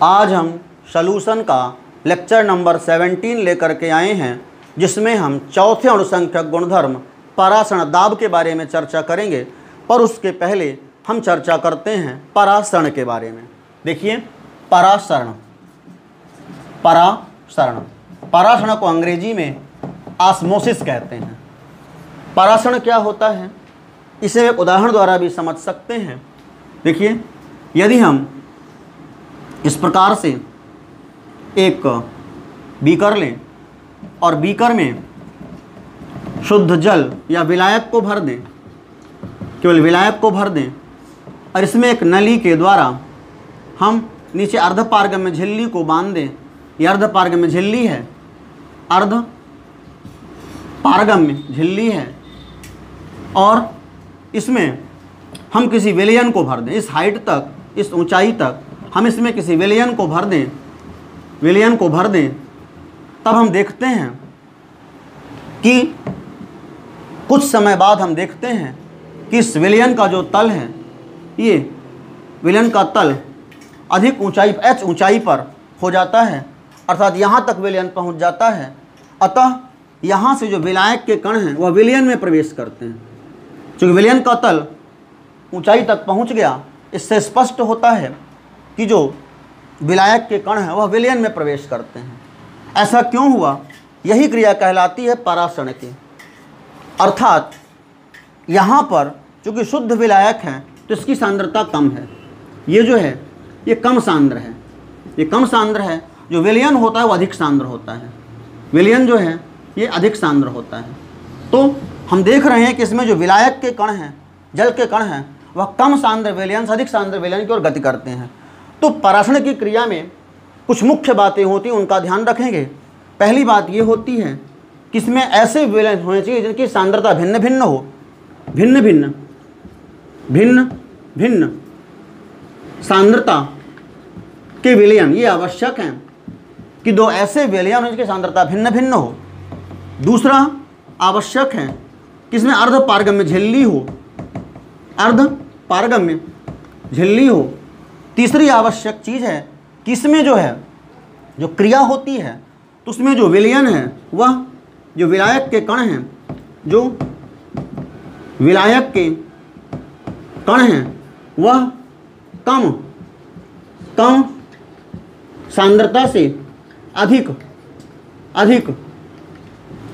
आज हम सॉल्यूशन का लेक्चर नंबर 17 लेकर के आए हैं, जिसमें हम चौथे अणुसंख्यक गुणधर्म परासरण दाब के बारे में चर्चा करेंगे। पर उसके पहले हम चर्चा करते हैं परासरण के बारे में। देखिए, परासरण परासरण को अंग्रेजी में ऑस्मोसिस कहते हैं। परासरण क्या होता है, इसे एक उदाहरण द्वारा भी समझ सकते हैं। देखिए, यदि हम इस प्रकार से एक बीकर लें और बीकर में शुद्ध जल या विलायक को भर दें, केवल विलायक को भर दें, और इसमें एक नली के द्वारा हम नीचे अर्धपारगम्य झिल्ली को बांध दें। यह अर्धपारगम्य झिल्ली है, अर्धपारगम्य झिल्ली है, और इसमें हम किसी विलयन को भर दें। इस हाइट तक, इस ऊंचाई तक हम इसमें किसी विलयन को भर दें, तब हम देखते हैं कि कुछ समय बाद हम देखते हैं कि इस विलयन का जो तल है, ये विलयन का तल अधिक ऊंचाई h ऊंचाई पर हो जाता है, अर्थात यहाँ तक विलयन पहुँच जाता है। अतः यहाँ से जो विलायक के कण हैं वह विलयन में प्रवेश करते हैं। चूँकि विलयन का तल ऊंचाई तक पहुँच गया, इससे स्पष्ट होता है कि जो विलायक के कण हैं वह विलयन में प्रवेश करते हैं। ऐसा क्यों हुआ? यही क्रिया कहलाती है परासरण की। अर्थात यहाँ पर चूँकि शुद्ध विलायक है तो इसकी सांद्रता कम है। ये जो है ये कम सांद्र है, जो विलयन होता है वो अधिक सांद्र होता है। विलयन जो है ये अधिक सांद्र होता है। तो हम देख रहे हैं कि इसमें जो विलायक के कण हैं, जल के कण हैं, वह कम सांद्र विलयन से अधिक सांद्र विलयन की ओर गति करते हैं। तो परासरण की क्रिया में कुछ मुख्य बातें होती हैं, उनका ध्यान रखेंगे। पहली बात ये होती है कि इसमें ऐसे विलयन होने चाहिए जिनकी सांद्रता भिन्न भिन्न सांद्रता के विलयन, ये आवश्यक हैं कि दो ऐसे विलयन जिनकी सांद्रता भिन्न भिन्न हो। दूसरा आवश्यक है कि इसमें अर्धपारगम्य झिल्ली हो। तीसरी आवश्यक चीज़ है कि इसमें जो है जो क्रिया होती है तो उसमें जो विलयन है वह, जो विलायक के कण हैं, जो विलायक के कण हैं वह कम सांद्रता से अधिक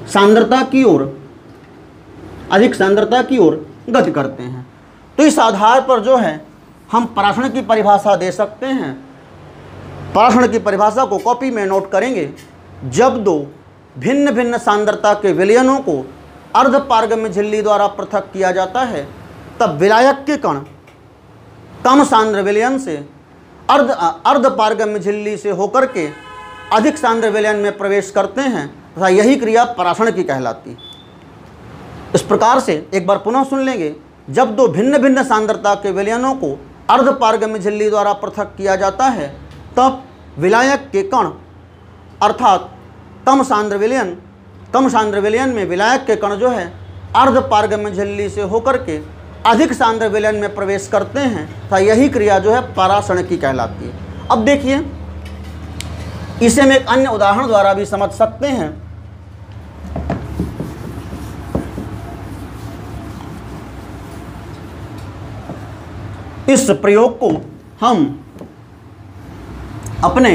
सांद्रता की ओर गति करते हैं। तो इस आधार पर जो है हम परासरण की परिभाषा दे सकते हैं। परासरण की परिभाषा को कॉपी में नोट करेंगे। जब दो भिन्न भिन्न सांद्रता के विलयनों को अर्धपारगम्य झिल्ली द्वारा पृथक किया जाता है, तब विलायक के कण कम सांद्र विलयन से अर्धपारगम्य झिल्ली से होकर के अधिक सांद्र विलयन में प्रवेश करते हैं, तथा यही क्रिया परासरण की कहलाती है। इस प्रकार से एक बार पुनः सुन लेंगे। जब दो भिन्न भिन्न सांद्रता के विलयनों को अर्धपारगम्य झिल्ली द्वारा पृथक किया जाता है, तब विलायक के कण अर्थात कम सांद्र विलयन में विलायक के कण जो है अर्धपारगम्य झिल्ली से होकर के अधिक सांद्र विलयन में प्रवेश करते हैं, तथा यही क्रिया जो है परासरण की कहलाती है। अब देखिए, इसे हम एक अन्य उदाहरण द्वारा भी समझ सकते हैं। इस प्रयोग को हम अपने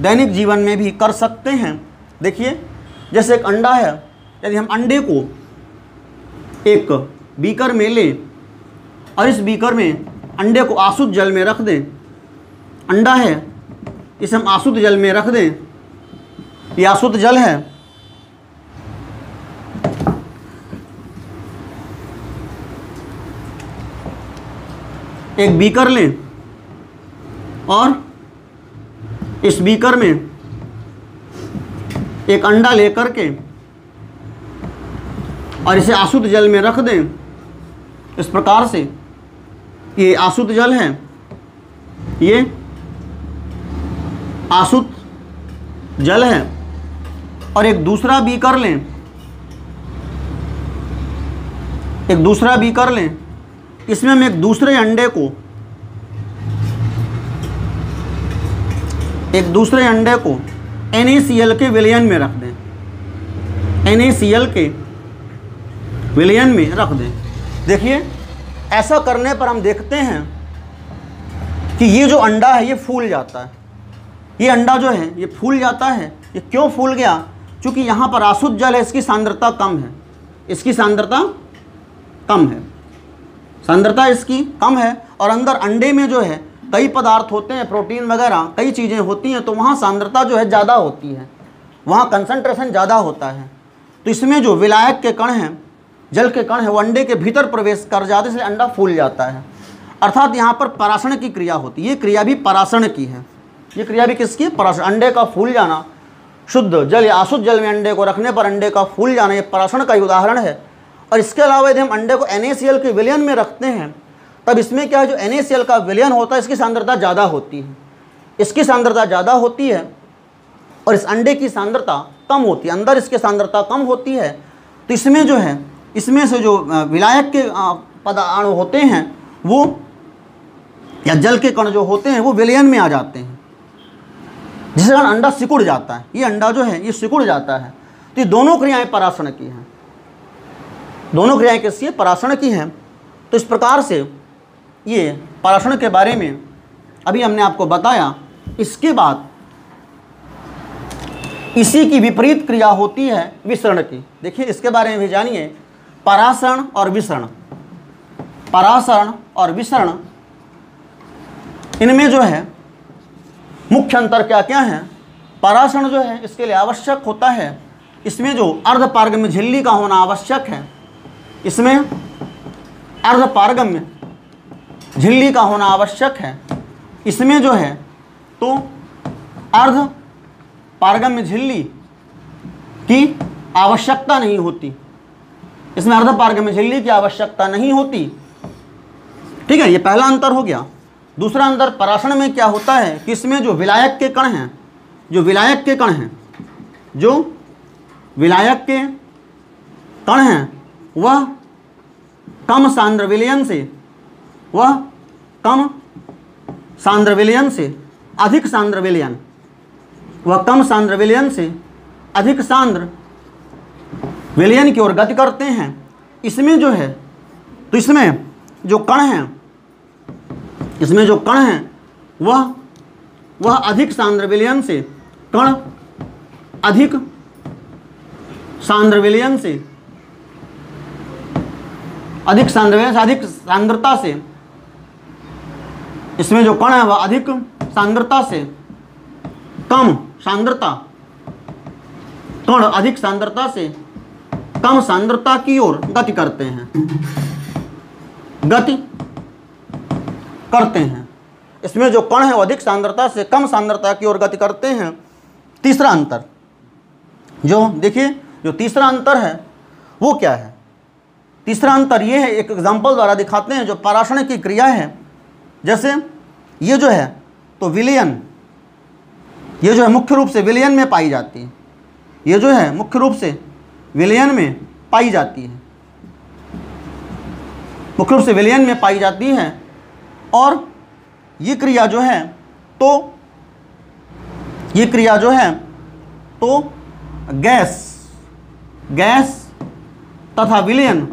दैनिक जीवन में भी कर सकते हैं। देखिए, जैसे एक अंडा है, यदि हम अंडे को एक बीकर में लें और इस बीकर में अंडे को आसुत जल में रख दें, अंडा है इसे हम आसुत जल में रख दें, ये आसुत जल है, एक बीकर लें और इस बीकर में एक अंडा लेकर के और इसे आसुत जल में रख दें। इस प्रकार से ये आसुत जल है, ये आसुत जल है, और एक दूसरा बीकर लें, इसमें हम एक दूसरे अंडे को एक दूसरे अंडे को NaCl के विलयन में रख दें, NaCl के विलयन में रख दें। देखिए ऐसा करने पर हम देखते हैं कि ये जो अंडा है ये फूल जाता है। ये अंडा जो है ये फूल जाता है। ये क्यों फूल गया? क्योंकि यहाँ पर आसुत जल है, इसकी सांद्रता कम है, इसकी सांद्रता कम है, सांद्रता इसकी कम है। और अंदर अंडे में जो है कई पदार्थ होते हैं, प्रोटीन वगैरह कई चीज़ें होती हैं, तो वहाँ सांद्रता जो है ज़्यादा होती है, वहाँ कंसंट्रेशन ज़्यादा होता है। तो इसमें जो विलायक के कण हैं, जल के कण हैं, वो अंडे के भीतर प्रवेश कर जाते हैं, इसलिए अंडा फूल जाता है। अर्थात यहाँ पर परासरण की क्रिया होती है। ये क्रिया भी परासरण की है। ये क्रिया भी किसकी है? परासरण। अंडे का फूल जाना, शुद्ध जल या आसुत जल में अंडे को रखने पर अंडे का फूल जाना, ये परासरण का ही उदाहरण है। और इसके अलावा यदि हम अंडे को NaCl के विलयन में रखते हैं तब इसमें क्या है, जो NaCl का विलयन होता है इसकी सांद्रता ज़्यादा होती है, इसकी सांद्रता ज़्यादा होती है और इस अंडे की सांद्रता कम होती है, अंदर इसकी सांद्रता कम होती है। तो इसमें जो है, इसमें से जो विलायक के अणु होते हैं वो, या जल के कण जो होते हैं वो विलयन में आ जाते हैं, जिससे कारण अंडा सिकुड़ जाता है। ये अंडा जो है ये सिकुड़ जाता है। तो ये दोनों क्रियाएं परासरण की हैं, दोनों क्रियाएं किसकी है? परासरण की हैं। तो इस प्रकार से ये परासरण के बारे में अभी हमने आपको बताया। इसके बाद इसी की विपरीत क्रिया होती है विसरण की। देखिए इसके बारे में भी जानिए, परासरण और विसरण। परासरण और विसरण, इनमें जो है मुख्य अंतर क्या क्या है? परासरण जो है इसके लिए आवश्यक होता है, इसमें जो अर्धपारगम्य झिल्ली का होना आवश्यक है, इसमें अर्धपारगम्य झिल्ली का होना आवश्यक है। इसमें जो है तो अर्धपारगम्य झिल्ली की आवश्यकता नहीं होती, इसमें अर्धपारगम्य झिल्ली की आवश्यकता नहीं होती। ठीक है, ये पहला अंतर हो गया। दूसरा अंतर परासरण में क्या होता है कि इसमें जो विलायक के कण हैं, जो विलायक के कण हैं, जो विलायक के कण हैं वह कम सांद्र विलयन से, वह कम सांद्र विलयन से अधिक सांद्र विलयन, वह कम सांद्र विलयन से अधिक सांद्र विलयन की ओर गति करते हैं। इसमें जो है तो इसमें जो कण हैं, इसमें जो कण हैं वह अधिक सांद्र विलयन से, कण अधिक सांद्र विलयन से, अधिक सांद्र विलयन से अधिक सांद्रता से, इसमें जो कण है वह अधिक सांद्रता से कम सांद्रता, कण अधिक सांद्रता से कम सांद्रता की ओर गति करते हैं, गति करते हैं। इसमें जो कण है वो अधिक सांद्रता से कम सांद्रता की ओर गति करते हैं। तीसरा अंतर, जो देखिए जो तीसरा अंतर है वो क्या है? तीसरा अंतर ये है, एक एग्जांपल द्वारा दिखाते हैं। जो परासरण की क्रिया है, जैसे ये जो है तो विलयन, ये जो है मुख्य रूप से विलयन में पाई जाती है, ये जो है मुख्य रूप से विलयन में पाई जाती है, मुख्य रूप से विलयन में पाई जाती है। और ये क्रिया जो है तो ये क्रिया जो है तो गैस तथा विलयन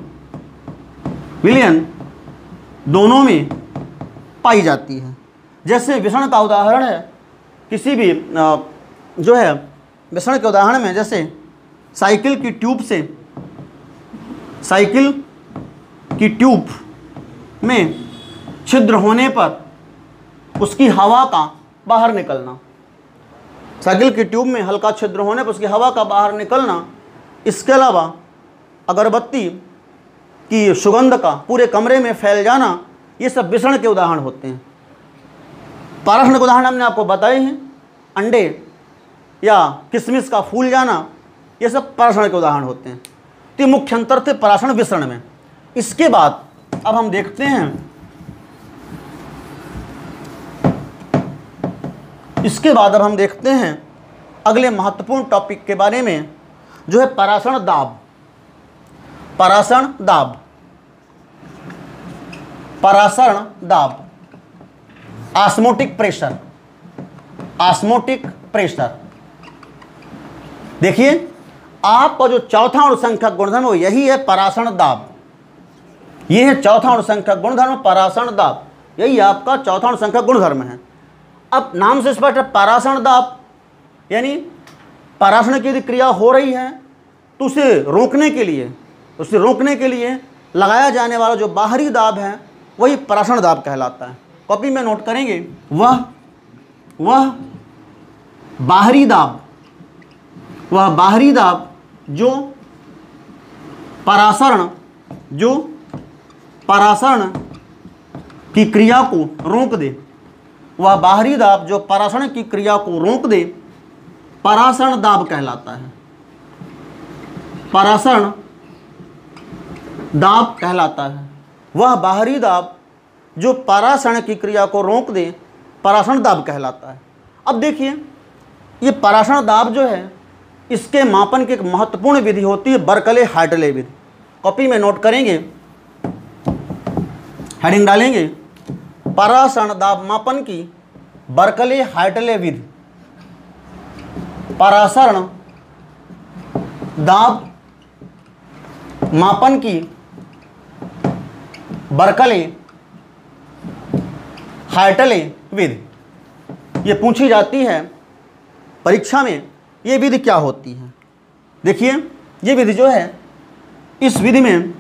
दोनों में पाई जाती है। जैसे विसरण का उदाहरण है, किसी भी जो है विसरण के उदाहरण में, जैसे साइकिल की ट्यूब में छिद्र होने पर उसकी हवा का बाहर निकलना, साइकिल की ट्यूब में हल्का छिद्र होने पर उसकी हवा का बाहर निकलना। इसके अलावा अगरबत्ती की सुगंध का पूरे कमरे में फैल जाना, ये सब विसरण के उदाहरण होते हैं। परासरण के उदाहरण हमने आपको बताए हैं, अंडे या किशमिश का फूल जाना, ये सब परासरण के उदाहरण होते हैं। तो ये मुख्य अंतर थे परासरण विसरण में। इसके बाद अब हम देखते हैं, इसके बाद अब हम देखते हैं अगले महत्वपूर्ण टॉपिक के बारे में, जो है परासरण दाब। परासरण दाब, परासरण दाब, ऑस्मोटिक प्रेशर, ऑस्मोटिक प्रेशर। देखिए आपका जो चौथा अणुसंख्यक गुणधर्म वो यही है, परासरण दाब। ये है चौथा अणुसंख्यक गुणधर्म, परासरण दाब, यही आपका चौथा अणुसंख्यक गुणधर्म है। अब नाम से स्पष्ट है, परासरण दाब यानी परासरण की यदि क्रिया हो रही है तो उसे रोकने के लिए लगाया जाने वाला जो बाहरी दाब है वही परासरण दाब कहलाता है। कॉपी में नोट करेंगे, वह बाहरी दाब जो परासरण की क्रिया को रोक दे, वह बाहरी दाब जो परासरण की क्रिया को रोक दे परासरण दाब कहलाता है, परासरण दाब कहलाता है। वह बाहरी दाब जो परासरण की क्रिया को रोक दे परासरण दाब कहलाता है। अब देखिए ये परासरण दाब जो है इसके मापन की एक महत्वपूर्ण विधि होती है बर्कले हार्टले विधि। कॉपी में नोट करेंगे, हेडिंग डालेंगे, परासरण दाब मापन की बर्कले हार्टले विधि। परासरण दाब मापन की बर्कले हार्टले विधि ये पूछी जाती है परीक्षा में। ये विधि क्या होती है? देखिए ये विधि जो है, इस विधि में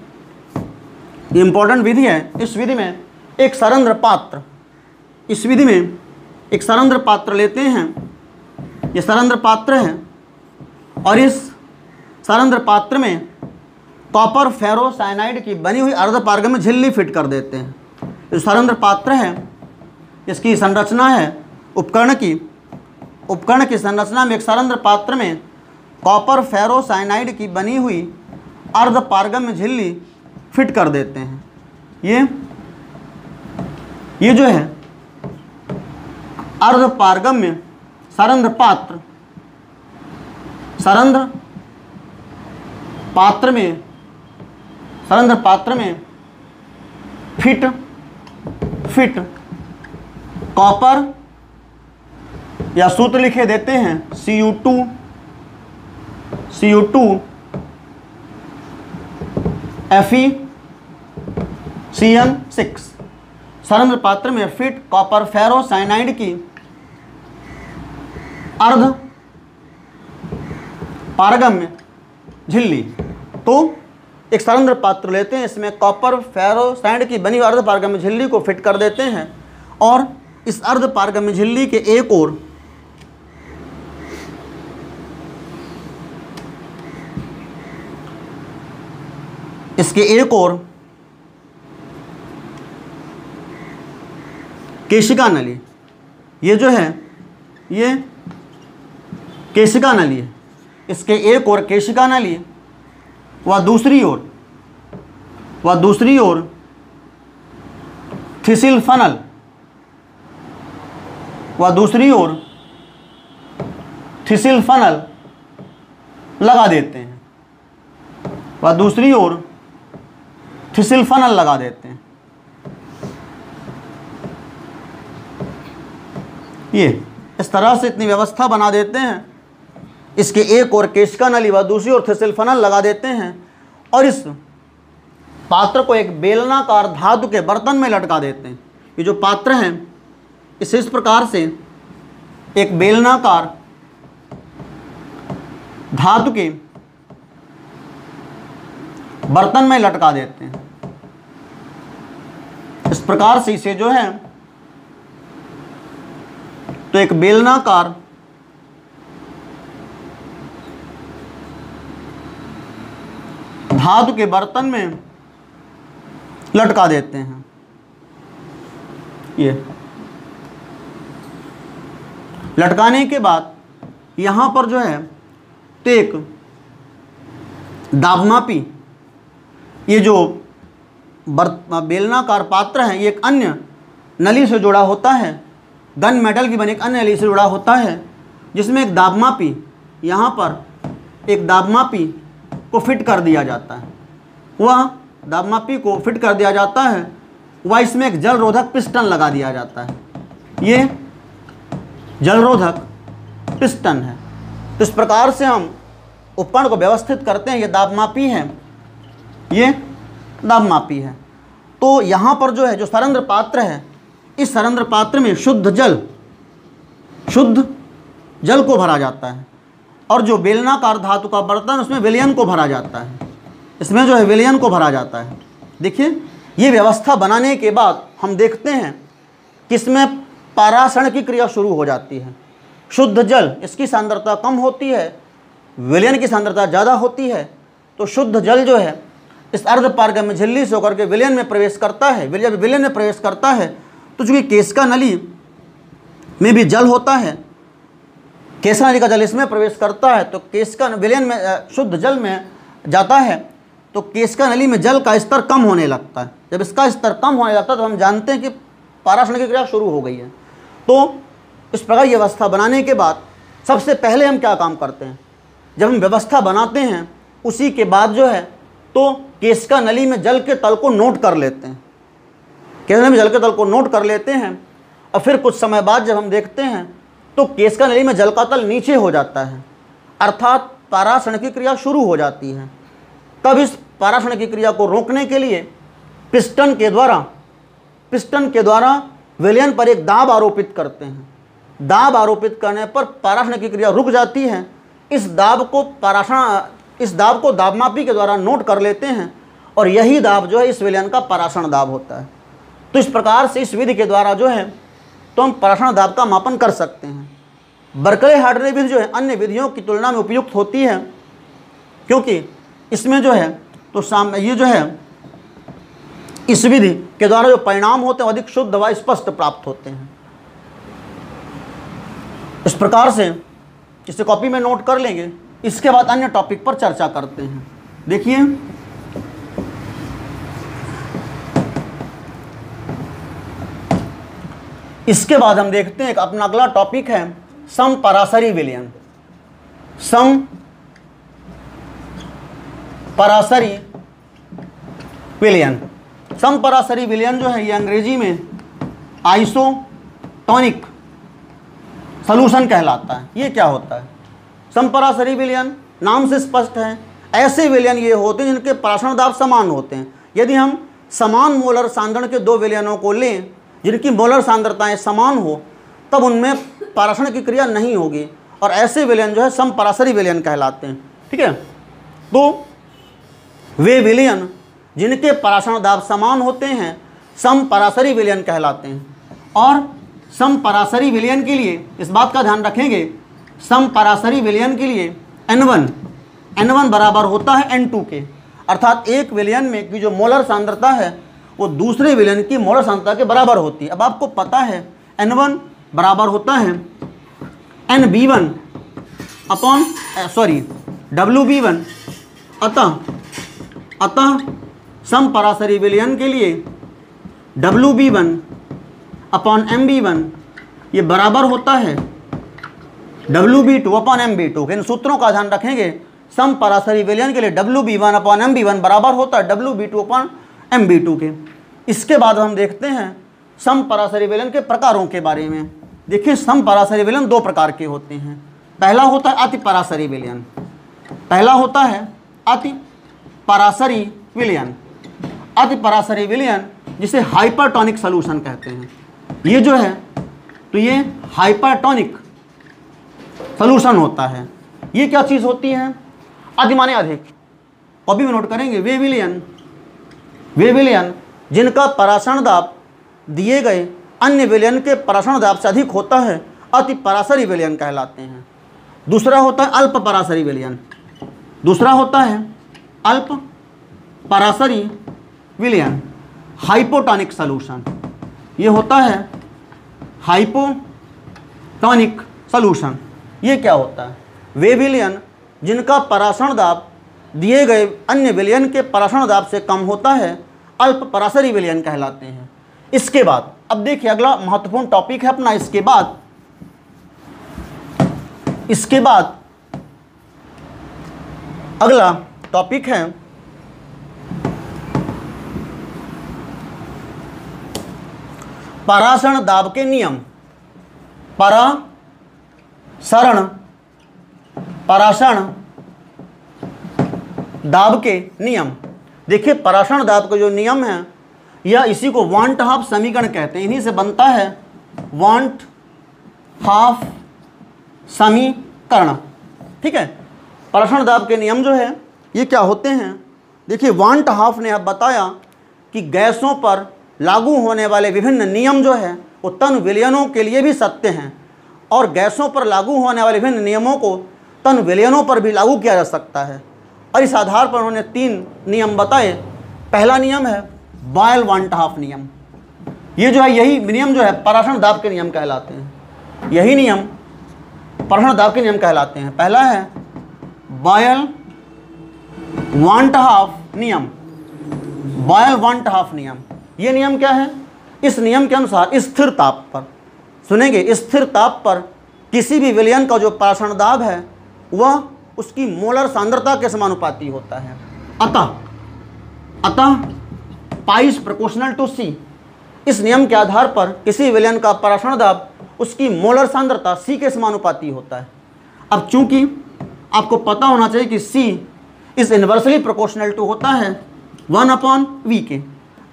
इंपॉर्टेंट विधि है। इस विधि में एक सरंध्र पात्र लेते हैं। ये सरंध्र पात्र है और इस सरंध्र पात्र में कॉपर फेरोसाइनाइड की बनी हुई अर्धपारगम्य झिल्ली फिट कर देते हैं। जो सरंध्र पात्र है इसकी संरचना है उपकरण की संरचना में एक सरंध्र पात्र में कॉपर फेरोसाइनाइड की बनी हुई अर्धपारगम्य झिल्ली फिट कर देते हैं। ये जो है अर्धपारगम्य सरंध्र पात्र में फिट कॉपर या सूत्र लिखे देते हैं Cu2 FeCN6। सरंध्र पात्र में फिट कॉपर फेरोसाइनाइड की अर्ध पारगम्य झिल्ली। तो एक सरंध्र पात्र लेते हैं, इसमें कॉपर फेरोसाइनाइड की बनी हुई अर्ध पारगम्य झिल्ली को फिट कर देते हैं और इस अर्ध पारगम्य झिल्ली के एक ओर केशिका नली, ये जो है ये केशिका नली है। इसके एक ओर केशिका नली व दूसरी ओर थिसिल फनल लगा देते हैं। ये इस तरह से इतनी व्यवस्था बना देते हैं। इसके एक और केशिका नली व दूसरी ओर थिसिल फनल लगा देते हैं और इस पात्र को एक बेलनाकार धातु के बर्तन में लटका देते हैं। ये जो पात्र हैं इसे इस प्रकार से एक बेलनाकार धातु के बर्तन में लटका देते हैं। इस प्रकार से इसे जो है तो एक बेलनाकार धातु के बर्तन में लटका देते हैं। ये लटकाने के बाद यहाँ पर जो है तो एक दाबमापी, ये जो बेलनाकार पात्र है ये एक अन्य नली से जुड़ा होता है, गन मेटल की बनी एक अन्य नली से जुड़ा होता है, जिसमें एक दाबमापी, यहाँ पर एक दाबमापी को फिट कर दिया जाता है। वह दाबमापी को फिट कर दिया जाता है, वह इसमें एक जल रोधक पिस्टन लगा दिया जाता है। ये जलरोधक पिस्टन है। तो इस प्रकार से हम उपकरण को व्यवस्थित करते हैं। ये दाबमापी है, ये दाबमापी है। तो यहाँ पर जो है जो सरंध्र पात्र है, इस सरंध्र पात्र में शुद्ध जल को भरा जाता है, और जो बेलनाकार धातु का बर्तन उसमें विलयन को भरा जाता है, इसमें जो है विलयन को भरा जाता है। देखिए ये व्यवस्था बनाने के बाद हम देखते हैं कि इसमें पाराशरण की क्रिया शुरू हो जाती है। शुद्ध जल, इसकी सांद्रता कम होती है, विलयन की सांद्रता ज़्यादा होती है। तो शुद्ध जल जो है इस अर्धपारगम्य झिल्ली से होकर के विलयन में प्रवेश करता है। जब विलयन में प्रवेश करता है तो चूँकि केशिका नली में भी जल होता है, केशिका नली का जल इसमें प्रवेश करता है, तो केशिका विलयन में शुद्ध जल में जाता है, तो केशिका नली में जल का स्तर कम होने लगता है। जब इसका स्तर कम होने लगता है तो हम जानते हैं कि पाराशरण की क्रिया शुरू हो गई है। तो इस प्रकार की व्यवस्था बनाने के बाद सबसे पहले हम क्या काम करते हैं, जब हम व्यवस्था बनाते हैं उसी के बाद जो है तो केशिका नली में जल के तल को नोट कर लेते हैं। केशिका नली में जल के तल को नोट कर लेते हैं, और फिर कुछ समय बाद जब हम देखते हैं तो केशिका नली में जल का तल नीचे हो जाता है, अर्थात पाराशरण की क्रिया शुरू हो जाती है। तब इस पाराशरण की क्रिया को रोकने के लिए पिस्टन के द्वारा विलयन पर एक दाब आरोपित करते हैं। दाब आरोपित करने पर पाराशरण की क्रिया रुक जाती है। इस दाब को दाबमापी के द्वारा नोट कर लेते हैं, और यही दाब जो है इस विलयन का पाराशरण दाब होता है। तो इस प्रकार से इस विधि के द्वारा जो है तो हम पाराशरण दाब का मापन कर सकते हैं। बर्कले हार्टले विधि जो है अन्य विधियों की तुलना में उपयुक्त होती है, क्योंकि इसमें जो है तो ये जो है इस विधि के द्वारा जो परिणाम होते हैं अधिक शुद्ध व स्पष्ट प्राप्त होते हैं। इस प्रकार से इसे कॉपी में नोट कर लेंगे। इसके बाद अन्य टॉपिक पर चर्चा करते हैं। देखिए इसके बाद हम देखते हैं कि अपना अगला टॉपिक है समपराशरी विलयन। समपराशरी विलयन जो है ये अंग्रेजी में आइसोटोनिक सॉल्यूशन कहलाता है। ये क्या होता है? समपराशरी विलयन नाम से स्पष्ट है, ऐसे विलयन ये होते हैं जिनके पाराशरण दाब समान होते हैं। यदि हम समान मोलर सांद्रण के दो विलयनों को लें जिनकी मोलर सांद्रताएं समान हो, तब उनमें पाराशरण की क्रिया नहीं होगी, और ऐसे विलयन जो है समपराशरी विलयन कहलाते हैं। ठीक है, तो वे विलयन जिनके पाराशरण दाब समान होते हैं समपराशरी विलयन कहलाते हैं। और समपराशरी विलयन के लिए इस बात का ध्यान रखेंगे, समपराशरी विलयन के लिए N1 बराबर होता है N2 के, अर्थात एक विलयन में की जो मोलर सांद्रता है वो दूसरे विलयन की मोलर सांद्रता के बराबर होती है। अब आपको पता है N1 बराबर होता है NB1 अपॉन WB1। अतः समपराशरी विलयन के लिए WB1 अपॉन MB1 ये बराबर होता है WB2 अपॉन MB2। इन सूत्रों का ध्यान रखेंगे। समपराशरी विलयन के लिए WB1 अपॉन MB1 बराबर होता है WB2 अपॉन MB2 के। इसके बाद हम देखते हैं समपराशरी विलयन के प्रकारों के बारे में। देखिए समपराशरी विलयन दो प्रकार के होते हैं। पहला होता है अतिपराशरी विलयन। अतिपराशरी विलयन जिसे हाइपरटोनिक सॉल्यूशन कहते हैं। ये जो है तो ये हाइपरटोनिक सॉल्यूशन होता है। ये क्या चीज़ होती है? अति माने अधिक। कॉपी में नोट करेंगे, वे विलयन जिनका पाराशरण दाब दिए गए अन्य विलयन के पाराशरण दाब से अधिक होता है अतिपराशरी विलयन कहलाते हैं। दूसरा होता है अल्पपराशरी विलयन, हाइपोटोनिक सॉल्यूशन। ये होता है हाइपोटोनिक सॉल्यूशन। ये क्या होता है? वे विलयन जिनका पाराशरण दाब दिए गए अन्य विलयन के पाराशरण दाब से कम होता है अल्पपराशरी विलयन कहलाते हैं। इसके बाद अब देखिए अगला महत्वपूर्ण टॉपिक है अपना। इसके बाद अगला टॉपिक है पाराशरण दाब के नियम। सरण परासरण दाब के नियम। देखिए परासरण दाब के जो नियम है या इसी को वांट हाफ समीकरण कहते हैं, इन्हीं से बनता है वांट हाफ समीकरण। ठीक है, परासरण दाब के नियम जो है ये क्या होते हैं? देखिए वांट हाफ ने अब बताया कि गैसों पर लागू होने वाले विभिन्न नियम जो है वो तन विलयनों के लिए भी सत्य हैं और गैसों पर लागू होने वाले विभिन्न नियमों को तन विलयनों पर भी लागू किया जा सकता है। और इस आधार पर उन्होंने 3 नियम बताए। पहला नियम है बॉयल वांट हाफ नियम। ये जो है यही नियम जो है परासरण दाब के नियम कहलाते हैं। यही नियम परासरण दाब के नियम कहलाते हैं। पहला है बॉयल वांट हाफ नियम। बॉयल वांट हाफ नियम, ये नियम क्या है? इस नियम के अनुसार स्थिर ताप पर, सुनेंगे, स्थिर ताप पर किसी भी विलयन का जो परासरण दाब है वह उसकी मोलर सांद्रता के समानुपाती होता है। अतः पाइस प्रोपोर्शनल टू सी, इस नियम के आधार पर किसी विलयन का परासरण दाब उसकी मोलर सांद्रता सी के समानुपाती होता है। अब चूंकि आपको पता होना चाहिए कि सी इस इन्वर्सली प्रोपोर्शनल टू होता है 1/v के,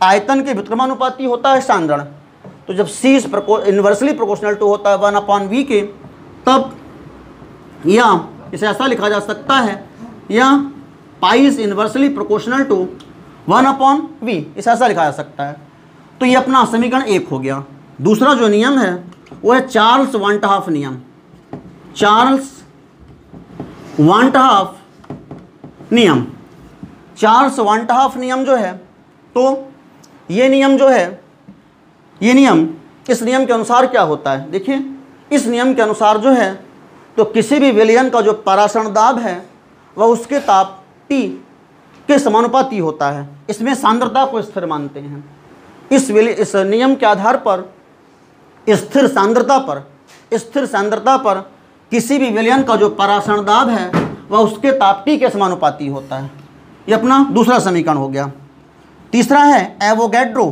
आयतन के व्युत्क्रमानुपाती होता है सांद्रण। तो जब सी इन्वर्सली प्रोपोर्शनल टू होता है 1/v के, तब या इसे ऐसा लिखा जा सकता है या price inversely proportional to 1/v, इसे ऐसा लिखा जा सकता है। तो ये अपना समीकरण 1 हो गया। दूसरा जो नियम है वो है चार्ल्स वांट हाफ नियम। चार्ल्स वांट हाफ नियम, चार्ल्स वांट हाफ नियम जो है, तो ये नियम जो है, ये नियम, इस नियम के अनुसार क्या होता है? देखिए इस नियम के अनुसार जो है तो किसी भी विलयन का जो परासरण दाब है वह उसके ताप T के समानुपाती होता है। इसमें सांद्रता को स्थिर मानते हैं। इस नियम के आधार पर स्थिर सांद्रता पर किसी भी विलयन का जो परासरण दाब है वह उसके ताप T के समानुपाती होता है। ये अपना दूसरा समीकरण हो गया। तीसरा है एवोगैड्रो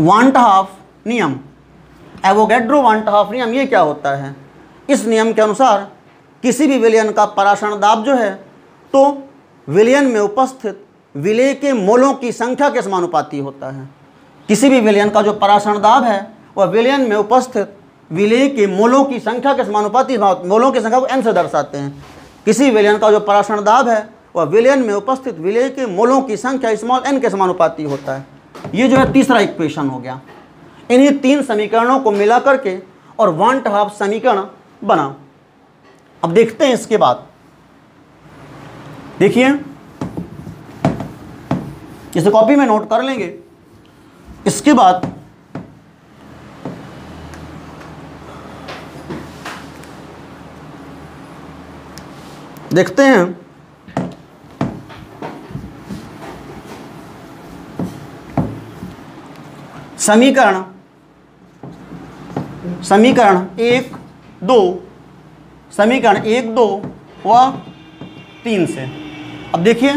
वांट हाफ नियम। एवोगैड्रो वांट हाफ नियम ये क्या होता है? इस नियम के अनुसार किसी भी विलयन का परासरण दाब जो है तो विलयन में उपस्थित विलेय के मोलों की संख्या के समानुपाती होता है। किसी भी विलयन का जो परासरण दाब है वह विलयन में उपस्थित विलेय के मोलों की संख्या के समानुपाती, मोलों की संख्या को n से दर्शाते हैं। किसी विलयन का जो परासरण दाब है वह विलयन में उपस्थित विलेय के मोलों की संख्या स्मॉल n के समानुपाती होता है। ये जो है तीसरा इक्वेशन हो गया। इन्हीं 3 समीकरणों को मिला करके और वांट हाफ समीकरण बना। अब देखते हैं इसके बाद, देखिए इसे कॉपी में नोट कर लेंगे। इसके बाद देखते हैं समीकरण 1, 2, समीकरण 1, 2 व 3 से। अब देखिए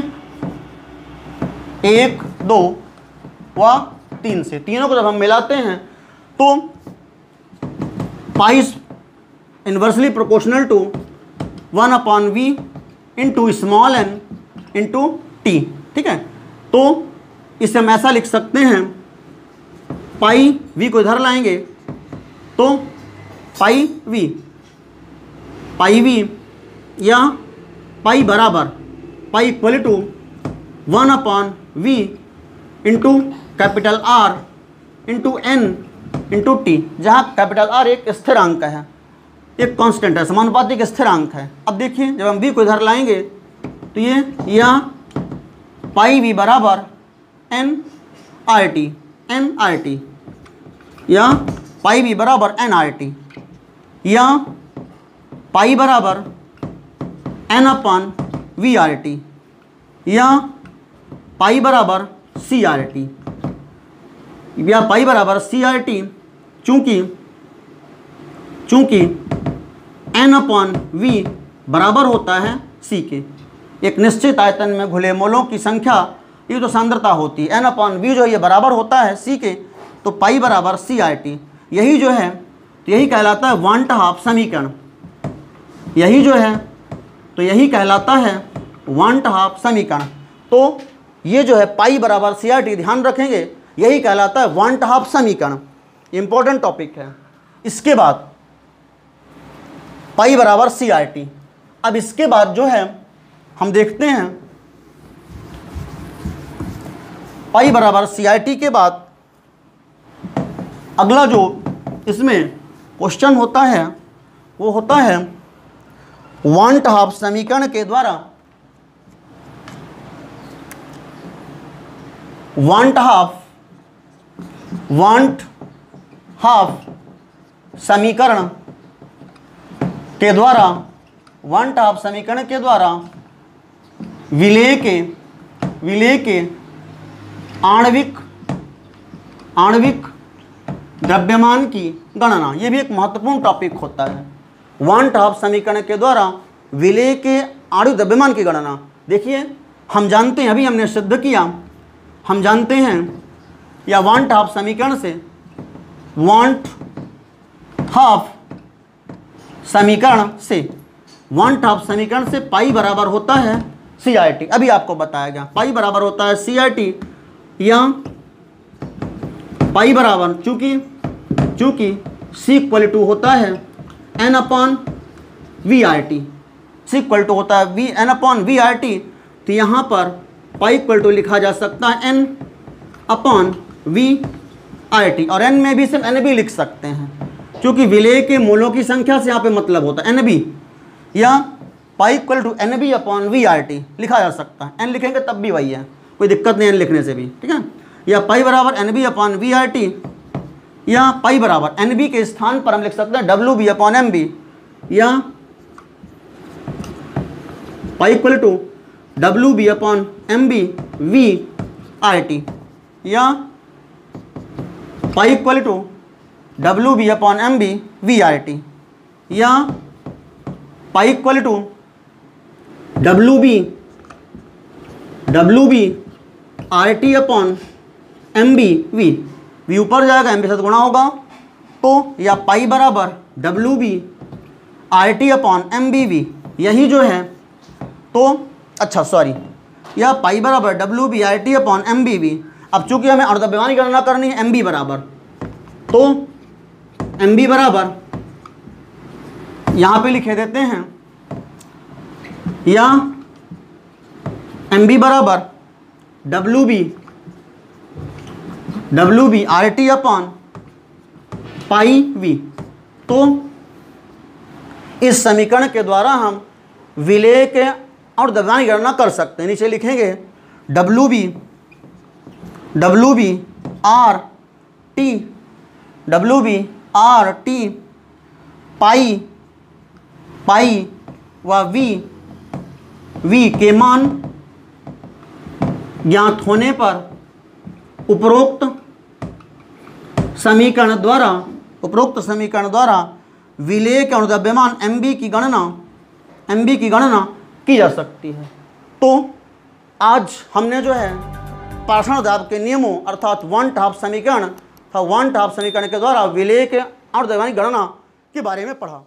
1, 2 व 3 से, तीनों को जब हम मिलाते हैं तो pi is inversely proportional to 1/v into small n into T. ठीक है, तो इसे हम ऐसा लिख सकते हैं, पाई v को इधर लाएंगे तो पाई v या पाई बराबर pi equal to 1/v into capital R into n into T, जहाँ कैपिटल R एक स्थिरांक है, एक कांस्टेंट है, समानुपातिक स्थिरांक है। अब देखिए जब हम v को इधर लाएंगे तो ये या पाई v बराबर nRT या पाई v बराबर nRT या पाई बराबर n/VRT या पाई बराबर CRT या पाई बराबर CRT, चूंकि n/v बराबर होता है c के। एक निश्चित आयतन में घुले मोलों की संख्या, ये तो सांद्रता होती है, n/v जो है ये बराबर होता है c के, तो पाई बराबर CRT। यही जो है तो यही कहलाता है वांट हाफ समीकरण। यही जो है तो यही कहलाता है वांट हाफ समीकरण। तो ये जो है पाई बराबर CRT, ध्यान रखेंगे, यही कहलाता है वांट हाफ समीकरण। इंपॉर्टेंट टॉपिक है। इसके बाद पाई बराबर CRT। अब इसके बाद जो है हम देखते हैं पाई बराबर CRT के बाद अगला जो इसमें क्वेश्चन होता है वो होता है वांट हाफ समीकरण के द्वारा वांट हाफ समीकरण के द्वारा वांट हाफ समीकरण के द्वारा विलेय के आणविक द्रव्यमान की गणना। ये भी एक महत्वपूर्ण टॉपिक होता है। वांट हाफ समीकरण के द्वारा विलेय के आणविक द्रव्यमान की गणना। देखिए हम जानते हैं, अभी हमने सिद्ध किया, हम जानते हैं या वांट हाफ समीकरण से पाई बराबर होता है CRT। अभी आपको बताया गया पाई बराबर होता है CRT, या पाई बराबर चूंकि C इक्वल टू होता है N/VRT, C इक्वल टू होता है N/VRT, तो यहाँ पर पाई इक्वल टू लिखा जा सकता है N/VRT, और N में भी सिर्फ NB लिख सकते हैं क्योंकि विलेय के मोलों की संख्या से यहाँ पे मतलब होता है NB, या पाई इक्वल टू NB/VRT लिखा जा सकता है। N लिखेंगे तब भी वही है, कोई दिक्कत नहीं N लिखने से भी, ठीक है। या पाई बराबर NB/VRT, या पाई बराबर NB के स्थान पर हम लिख सकते हैं WB/MB, या पाई इक्वल टू WB/MB VRT, या पाई इक्वल टू WB/MB VRT, या पाई इक्वल टू WB/RT/MB V ऊपर जाएगा, MB से गुणा होगा, तो या पाई बराबर WB/RT/MB V, यही जो है तो अच्छा सॉरी, यह पाई बराबर WB/RT/MB V। अब चूंकि हमें अर्धव्यवहार की गणना करनी है MB बराबर, तो MB बराबर यहाँ पे लिखे देते हैं, या MB बराबर WB/RT/पाई V। तो इस समीकरण के द्वारा हम विलेय के और द्रव्यमान की गणना कर सकते हैं। नीचे लिखेंगे WB/RT पाई व V के मान ज्ञात होने पर उपरोक्त समीकरण द्वारा विलेय के द्रव्यमान MB की गणना की जा सकती है। तो आज हमने जो है पाषाण दाब के नियमों अर्थात वांट हाफ समीकरण के द्वारा विलेय के द्रव्यमान की गणना के बारे में पढ़ा।